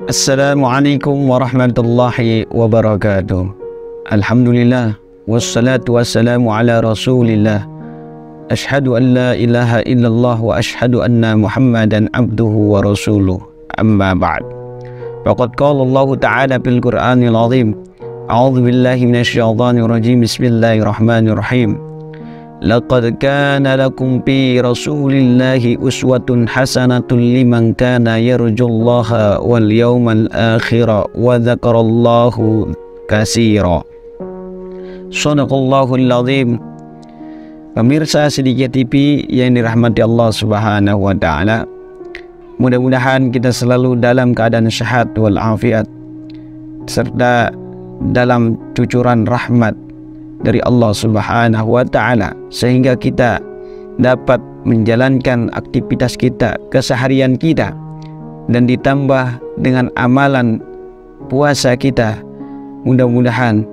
Assalamualaikum warahmatullahi wabarakatuh. Alhamdulillah, wassalatu wassalamu ala rasulillah. Ashhadu an la ilaha illallah wa ashhadu anna muhammadan abduhu wa rasuluh. Amma ba'd. Faqad qala Allah ta'ala fil Qur'anil azim. A'udzu billahi minasyaitonir rajim. Bismillahirrahmanirrahim. Laqad kana lakum fi rasulillahi uswatun hasanatun liman kana yarjullaha wal yawmal akhira wa dzakarallahu katsira. Shadaqallahul azim. Pemirsa Sidikiyah TV yang dirahmati Allah Subhanahu wa taala, mudah-mudahan kita selalu dalam keadaan sehat wal afiat serta dalam cucuran rahmat dari Allah Subhanahu wa taala, sehingga kita dapat menjalankan aktivitas kita, keseharian kita, dan ditambah dengan amalan puasa kita. Mudah-mudahan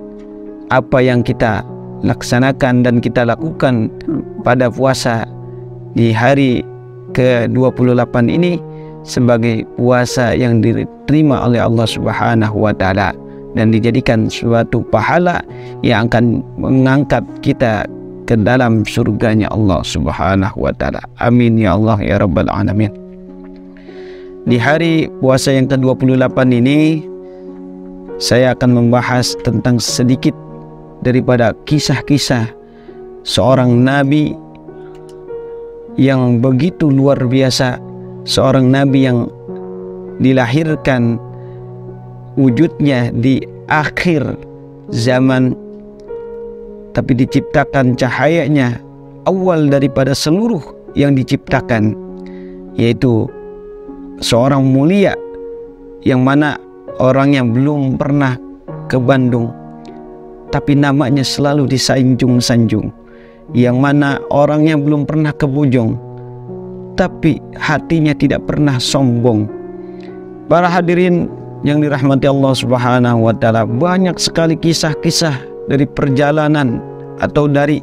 apa yang kita laksanakan dan kita lakukan pada puasa di hari ke-28 ini sebagai puasa yang diterima oleh Allah Subhanahu wa taala dan dijadikan suatu pahala yang akan mengangkat kita ke dalam surganya Allah Subhanahu wa taala. Amin ya Allah ya rabbal alamin. Di hari puasa yang ke-28 ini saya akan membahas tentang sedikit daripada kisah-kisah seorang nabi yang begitu luar biasa, seorang nabi yang dilahirkan wujudnya di akhir zaman, tapi diciptakan cahayanya awal daripada seluruh yang diciptakan, yaitu seorang mulia yang mana orangnya belum pernah ke Bandung, tapi namanya selalu disanjung-sanjung, yang mana orangnya belum pernah ke Bojong, tapi hatinya tidak pernah sombong. Para hadirin yang dirahmati Allah Subhanahu wa taala, banyak sekali kisah-kisah dari perjalanan atau dari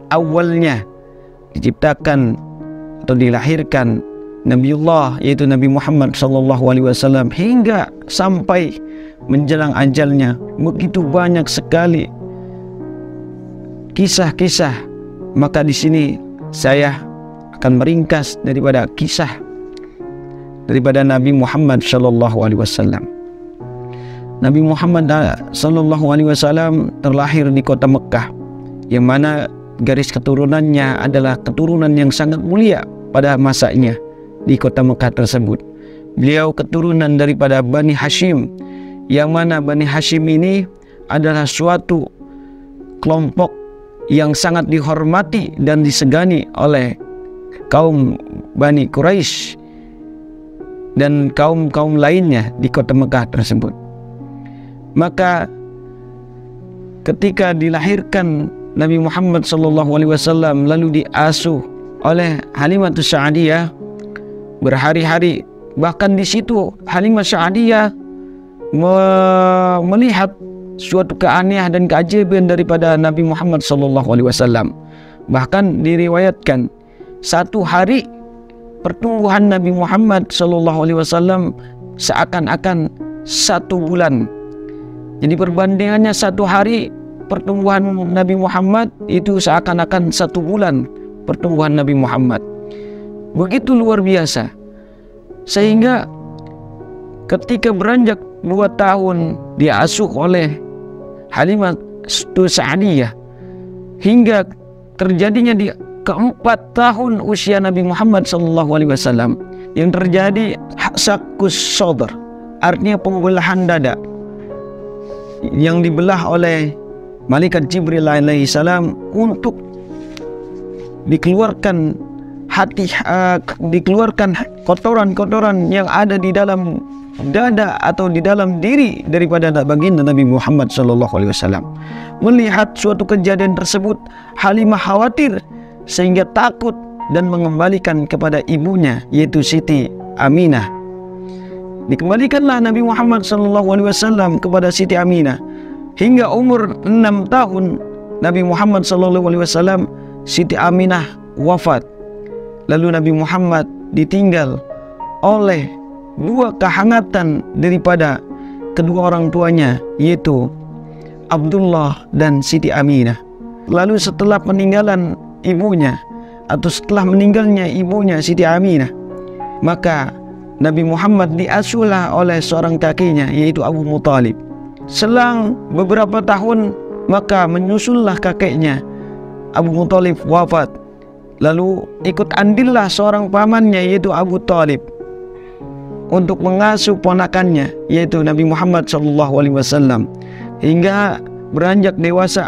awalnya diciptakan atau dilahirkan Nabiullah, yaitu Nabi Muhammad SAW, hingga sampai menjelang ajalnya. Begitu banyak sekali kisah-kisah. Maka di sini saya akan meringkas daripada kisah daripada Nabi Muhammad SAW. Nabi Muhammad SAW terlahir di kota Mekah, yang mana garis keturunannya adalah keturunan yang sangat mulia pada masanya di kota Mekah tersebut. Beliau keturunan daripada Bani Hashim, yang mana Bani Hashim ini adalah suatu kelompok yang sangat dihormati dan disegani oleh kaum Bani Quraisy dan kaum-kaum lainnya di kota Mekah tersebut. Maka ketika dilahirkan Nabi Muhammad SAW lalu diasuh oleh Halimah Sa'diyah berhari-hari, bahkan di situ Halimah Sa'diyah melihat suatu keanehan dan keajaiban daripada Nabi Muhammad SAW. Bahkan diriwayatkan satu hari pertumbuhan Nabi Muhammad SAW seakan-akan 1 bulan. Jadi perbandingannya satu hari pertumbuhan Nabi Muhammad itu seakan-akan 1 bulan pertumbuhan Nabi Muhammad. Begitu luar biasa, sehingga ketika beranjak 2 tahun diasuh oleh Halimah Sa'diyah, hingga terjadinya di ke-4 tahun usia Nabi Muhammad SAW yang terjadi sakkus sodr, artinya pembelahan dada, yang dibelah oleh malaikat Jibril alaihi salam untuk dikeluarkan dikeluarkan kotoran-kotoran yang ada di dalam dada atau di dalam diri daripada baginda Nabi Muhammad SAW. Melihat suatu kejadian tersebut, Halimah khawatir sehingga takut dan mengembalikan kepada ibunya, yaitu Siti Aminah. Dikembalikanlah Nabi Muhammad SAW kepada Siti Aminah hingga umur 6 tahun Nabi Muhammad SAW, Siti Aminah wafat. Lalu Nabi Muhammad ditinggal oleh dua kehangatan daripada kedua orang tuanya, yaitu Abdullah dan Siti Aminah. Lalu setelah peninggalan ibunya, atau setelah meninggalnya ibunya Siti Aminah, maka Nabi Muhammad diasuhlah oleh seorang kakeknya, yaitu Abu Muthalib. Selang beberapa tahun, maka menyusullah kakeknya Abu Muthalib wafat. Lalu ikut andillah seorang pamannya, yaitu Abu Thalib, untuk mengasuh ponakannya, yaitu Nabi Muhammad SAW, hingga beranjak dewasa.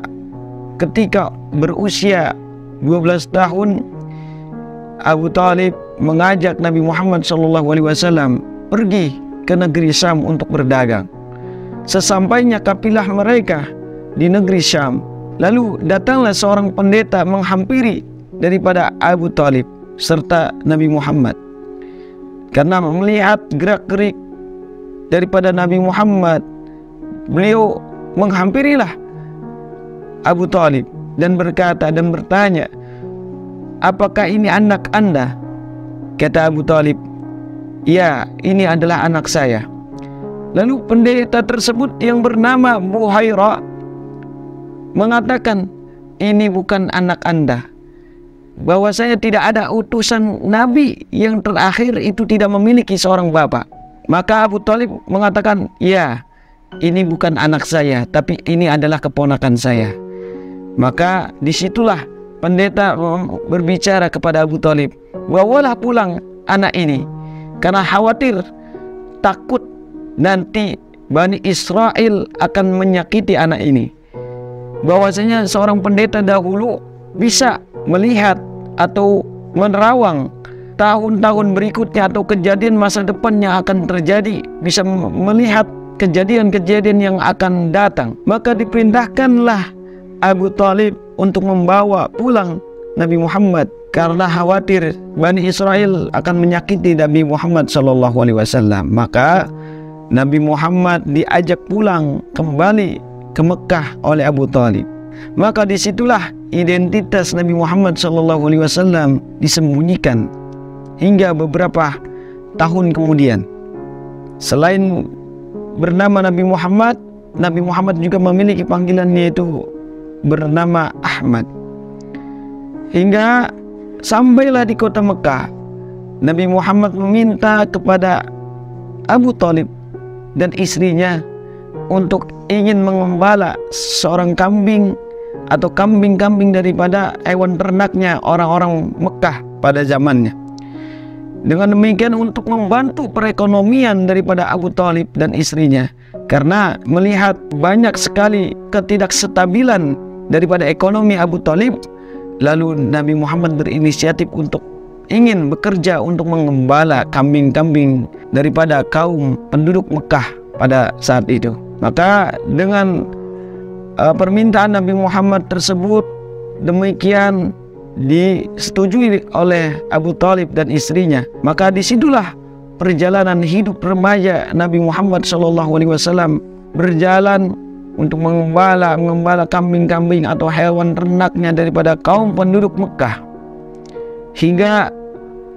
Ketika berusia 12 tahun, Abu Thalib mengajak Nabi Muhammad SAW pergi ke negeri Syam untuk berdagang. Sesampainya kafilah mereka di negeri Syam, lalu datanglah seorang pendeta menghampiri daripada Abu Thalib serta Nabi Muhammad. Karena melihat gerak-gerik daripada Nabi Muhammad, beliau menghampirilah Abu Thalib dan berkata dan bertanya, "Apakah ini anak Anda?" Kata Abu Thalib, "Ya, ini adalah anak saya." Lalu pendeta tersebut yang bernama Buhairah mengatakan, "Ini bukan anak Anda. Bahwasanya tidak ada utusan Nabi yang terakhir itu tidak memiliki seorang bapak." Maka Abu Thalib mengatakan, "Ya, ini bukan anak saya, tapi ini adalah keponakan saya." Maka disitulah pendeta berbicara kepada Abu Thalib, "Bawalah pulang anak ini, karena khawatir takut nanti Bani Israel akan menyakiti anak ini." Bahwasanya seorang pendeta dahulu bisa melihat atau menerawang tahun-tahun berikutnya atau kejadian masa depan yang akan terjadi, bisa melihat kejadian-kejadian yang akan datang. Maka diperintahkanlah Abu Thalib untuk membawa pulang Nabi Muhammad karena khawatir Bani Israel akan menyakiti Nabi Muhammad SAW. Maka Nabi Muhammad diajak pulang kembali ke Mekah oleh Abu Thalib. Maka disitulah identitas Nabi Muhammad SAW disembunyikan hingga beberapa tahun kemudian. Selain bernama Nabi Muhammad juga memiliki panggilan, yaitu bernama Ahmad. Hingga sampailah di kota Mekah, Nabi Muhammad meminta kepada Abu Thalib dan istrinya untuk ingin mengembala seorang kambing atau kambing-kambing daripada hewan ternaknya orang-orang Mekah pada zamannya. Dengan demikian untuk membantu perekonomian daripada Abu Thalib dan istrinya, karena melihat banyak sekali ketidakstabilan daripada ekonomi Abu Thalib, lalu Nabi Muhammad berinisiatif untuk ingin bekerja untuk mengembala kambing-kambing daripada kaum penduduk Mekah pada saat itu. Maka dengan permintaan Nabi Muhammad tersebut demikian disetujui oleh Abu Thalib dan istrinya. Maka disitulah perjalanan hidup remaja Nabi Muhammad SAW berjalan untuk mengembala kambing-kambing atau hewan ternaknya daripada kaum penduduk Mekah. Hingga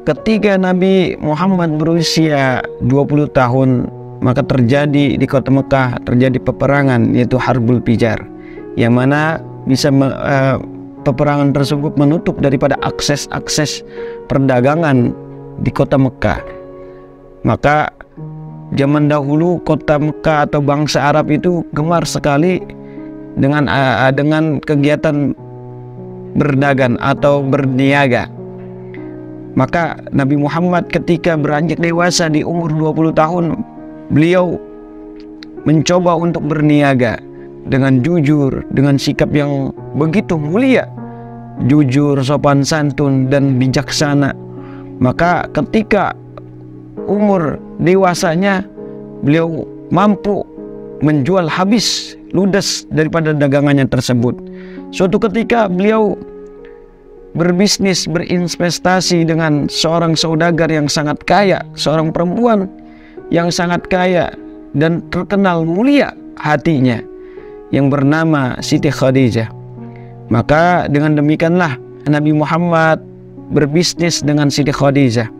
ketika Nabi Muhammad berusia 20 tahun, maka terjadi di kota Mekah terjadi peperangan, yaitu Harbul Fijar, yang mana bisa peperangan tersebut menutup daripada akses perdagangan di kota Mekah. Maka zaman dahulu kota Mekah atau bangsa Arab itu gemar sekali dengan kegiatan berdagang atau berniaga. Maka Nabi Muhammad ketika beranjak dewasa di umur 20 tahun, beliau mencoba untuk berniaga dengan jujur, dengan sikap yang begitu mulia, jujur, sopan santun, dan bijaksana. Maka ketika umur dewasanya, beliau mampu menjual habis ludes daripada dagangannya tersebut. Suatu ketika beliau berbisnis, berinvestasi dengan seorang saudagar yang sangat kaya, seorang perempuan yang sangat kaya dan terkenal mulia hatinya, yang bernama Siti Khadijah. Maka dengan demikianlah Nabi Muhammad berbisnis dengan Siti Khadijah.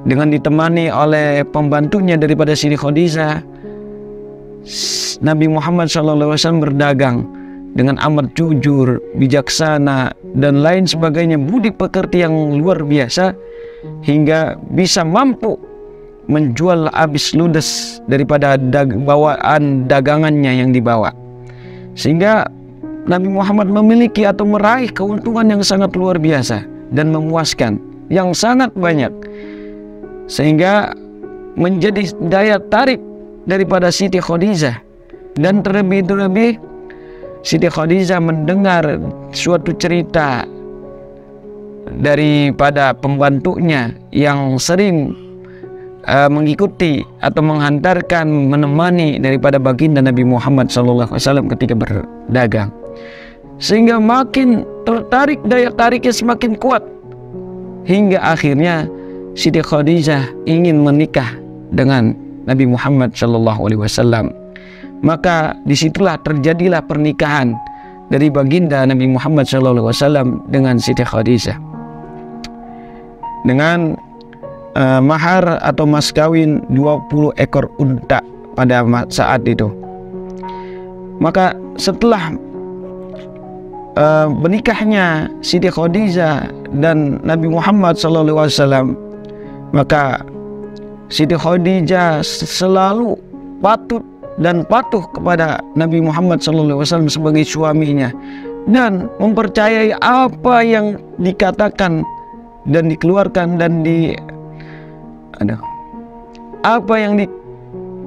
dengan ditemani oleh pembantunya daripada Siti Khadijah, Nabi Muhammad SAW berdagang dengan amat jujur, bijaksana, dan lain sebagainya, budi pekerti yang luar biasa, hingga bisa mampu menjual habis ludes daripada bawaan dagangannya yang dibawa, sehingga Nabi Muhammad memiliki atau meraih keuntungan yang sangat luar biasa dan memuaskan yang sangat banyak, sehingga menjadi daya tarik daripada Siti Khadijah. Dan terlebih-lebih Siti Khadijah mendengar suatu cerita daripada pembantunya yang sering mengikuti atau menghantarkan, menemani daripada baginda Nabi Muhammad SAW ketika berdagang, sehingga makin tertarik, daya tariknya semakin kuat, hingga akhirnya Siti Khadijah ingin menikah dengan Nabi Muhammad SAW. Maka disitulah terjadilah pernikahan dari baginda Nabi Muhammad SAW dengan Siti Khadijah dengan mahar atau mas kawin 20 ekor unta pada saat itu. Maka setelah menikahnya Siti Khadijah dan Nabi Muhammad SAW, maka Siti Khadijah selalu patuh kepada Nabi Muhammad SAW sebagai suaminya, dan mempercayai apa yang dikatakan dan dikeluarkan dan apa yang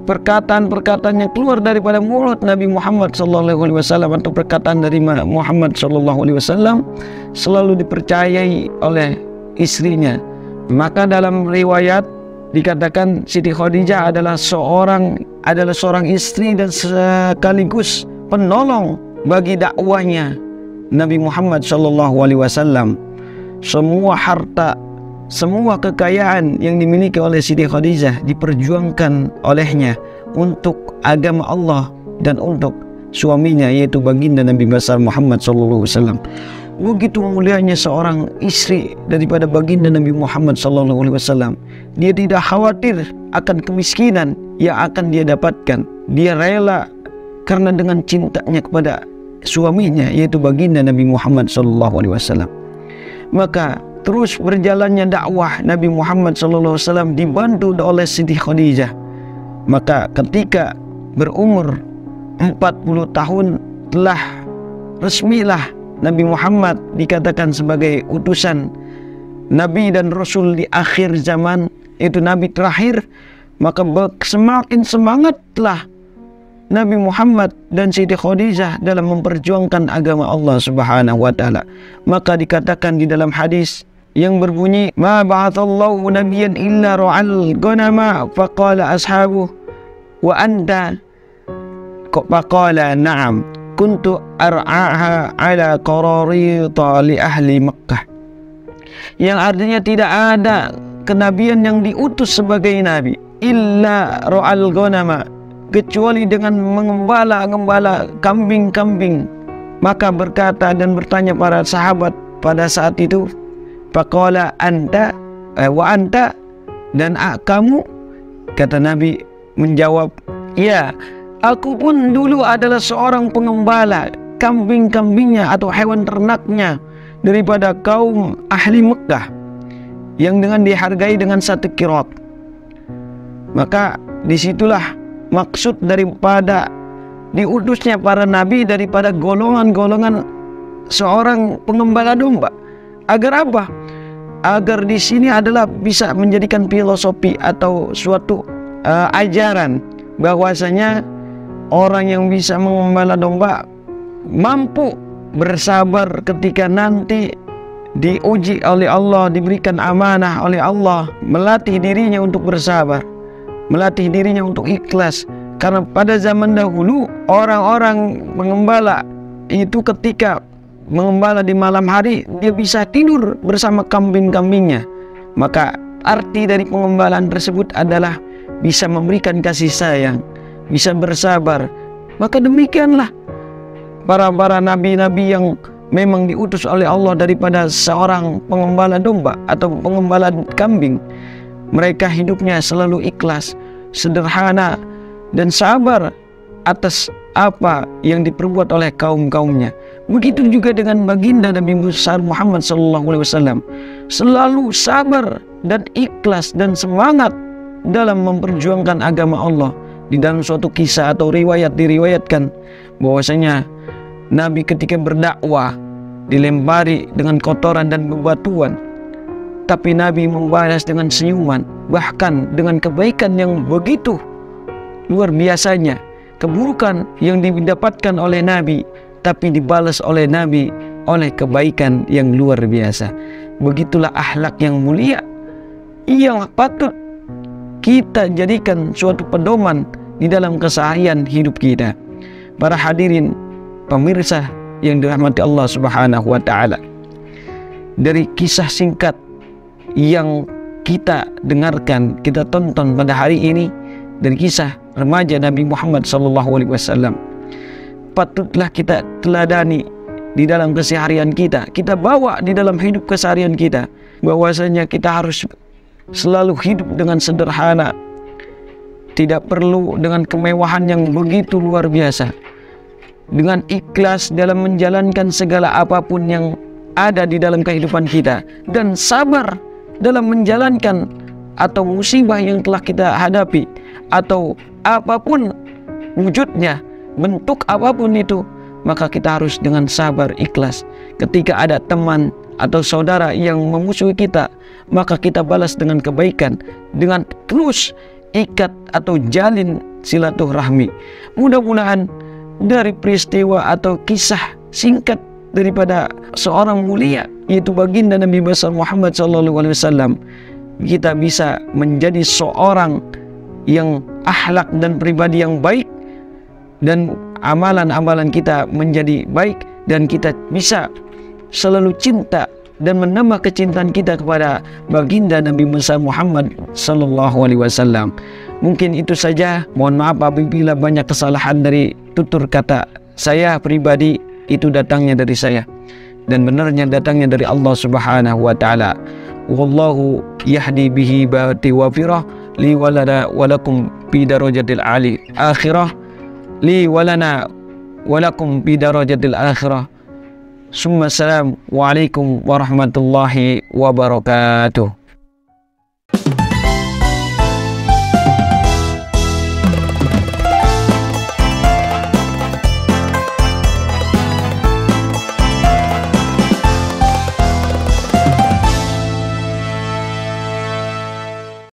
perkataan-perkataan yang keluar daripada mulut Nabi Muhammad SAW atau perkataan dari Muhammad SAW selalu dipercayai oleh istrinya. Maka dalam riwayat dikatakan Siti Khadijah adalah seorang istri dan sekaligus penolong bagi dakwahnya Nabi Muhammad SAW. Semua harta, semua kekayaan yang dimiliki oleh Siti Khadijah diperjuangkan olehnya untuk agama Allah dan untuk suaminya, yaitu baginda Nabi besar Muhammad SAW. Begitu mulianya seorang istri daripada baginda Nabi Muhammad SAW. Dia tidak khawatir akan kemiskinan yang akan dia dapatkan. Dia rela karena dengan cintanya kepada suaminya, yaitu baginda Nabi Muhammad SAW. Maka terus berjalannya dakwah Nabi Muhammad SAW dibantu oleh Siti Khadijah. Maka ketika berumur 40 tahun telah resmilah Nabi Muhammad dikatakan sebagai utusan Nabi dan Rasul di akhir zaman, itu Nabi terakhir. Maka semakin semangatlah Nabi Muhammad dan Siti Khadijah dalam memperjuangkan agama Allah Subhanahu wa Ta'ala. Maka dikatakan di dalam hadis yang berbunyi, ma ba'athallahu nabiyyan illa ra'al ghanama faqala ashabuh wa anta, faqala na'am kuntu ar'aha ala qararita li ahli Makkah. Yang artinya tidak ada kenabian yang diutus sebagai nabi illa ra'al ghanama, kecuali dengan mengembala kambing-kambing. Maka berkata dan bertanya para sahabat pada saat itu, faqala anta wa anta, dan kamu? Kata Nabi menjawab, ya, aku pun dulu adalah seorang pengembala kambing-kambingnya atau hewan ternaknya daripada kaum ahli Mekah yang dengan dihargai dengan 1 qirot. Maka disitulah maksud daripada diutusnya para nabi daripada golongan-golongan seorang pengembala domba. Agar apa? Agar di sini adalah bisa menjadikan filosofi atau suatu ajaran bahwasanya orang yang bisa mengembala domba mampu bersabar ketika nanti diuji oleh Allah, diberikan amanah oleh Allah, melatih dirinya untuk bersabar, melatih dirinya untuk ikhlas. Karena pada zaman dahulu orang-orang mengembala itu ketika mengembala di malam hari dia bisa tidur bersama kambing-kambingnya. Maka arti dari pengembalaan tersebut adalah bisa memberikan kasih sayang, bisa bersabar. Maka demikianlah para nabi-nabi yang memang diutus oleh Allah daripada seorang pengembala domba atau pengembala kambing. Mereka hidupnya selalu ikhlas, sederhana, dan sabar atas apa yang diperbuat oleh kaum-kaumnya. Begitu juga dengan baginda Nabi Muhammad SAW, selalu sabar dan ikhlas dan semangat dalam memperjuangkan agama Allah. Di dalam suatu kisah atau riwayat diriwayatkan bahwasanya Nabi ketika berdakwah dilempari dengan kotoran dan bebatuan, tapi Nabi membalas dengan senyuman, bahkan dengan kebaikan yang begitu luar biasanya. Keburukan yang didapatkan oleh Nabi, tapi dibalas oleh Nabi oleh kebaikan yang luar biasa. Begitulah akhlak yang mulia yang patut kita jadikan suatu pedoman di dalam keseharian hidup kita. Para hadirin pemirsa yang dirahmati Allah Subhanahu wa taala, dari kisah singkat yang kita dengarkan, kita tonton pada hari ini, dari kisah remaja Nabi Muhammad SAW, patutlah kita teladani di dalam keseharian kita, kita bawa di dalam hidup keseharian kita, bahwasanya kita harus selalu hidup dengan sederhana, tidak perlu dengan kemewahan yang begitu luar biasa, dengan ikhlas dalam menjalankan segala apapun yang ada di dalam kehidupan kita, dan sabar dalam menjalankan atau musibah yang telah kita hadapi, atau apapun wujudnya, bentuk apapun itu, maka kita harus dengan sabar, ikhlas. Ketika ada teman atau saudara yang memusuhi kita, maka kita balas dengan kebaikan, dengan terus ikat atau jalin silaturahmi. Mudah-mudahan dari peristiwa atau kisah singkat daripada seorang mulia, yaitu baginda Nabi besar Muhammad SAW, kita bisa menjadi seorang yang akhlak dan pribadi yang baik, dan amalan-amalan kita menjadi baik, dan kita bisa selalu cinta dan menambah kecintaan kita kepada baginda Nabi Muhammad SAW. Mungkin itu saja. Mohon maaf apabila banyak kesalahan dari tutur kata saya pribadi, itu datangnya dari saya dan benarnya datangnya dari Allah Subhanahu wa taala. Wallahu yahdi bihi bati wafirah li walana walakum fi darajatil ali akhirah li walana walakum fi darajatil akhirah. Assalamualaikum warahmatullahi wabarakatuh.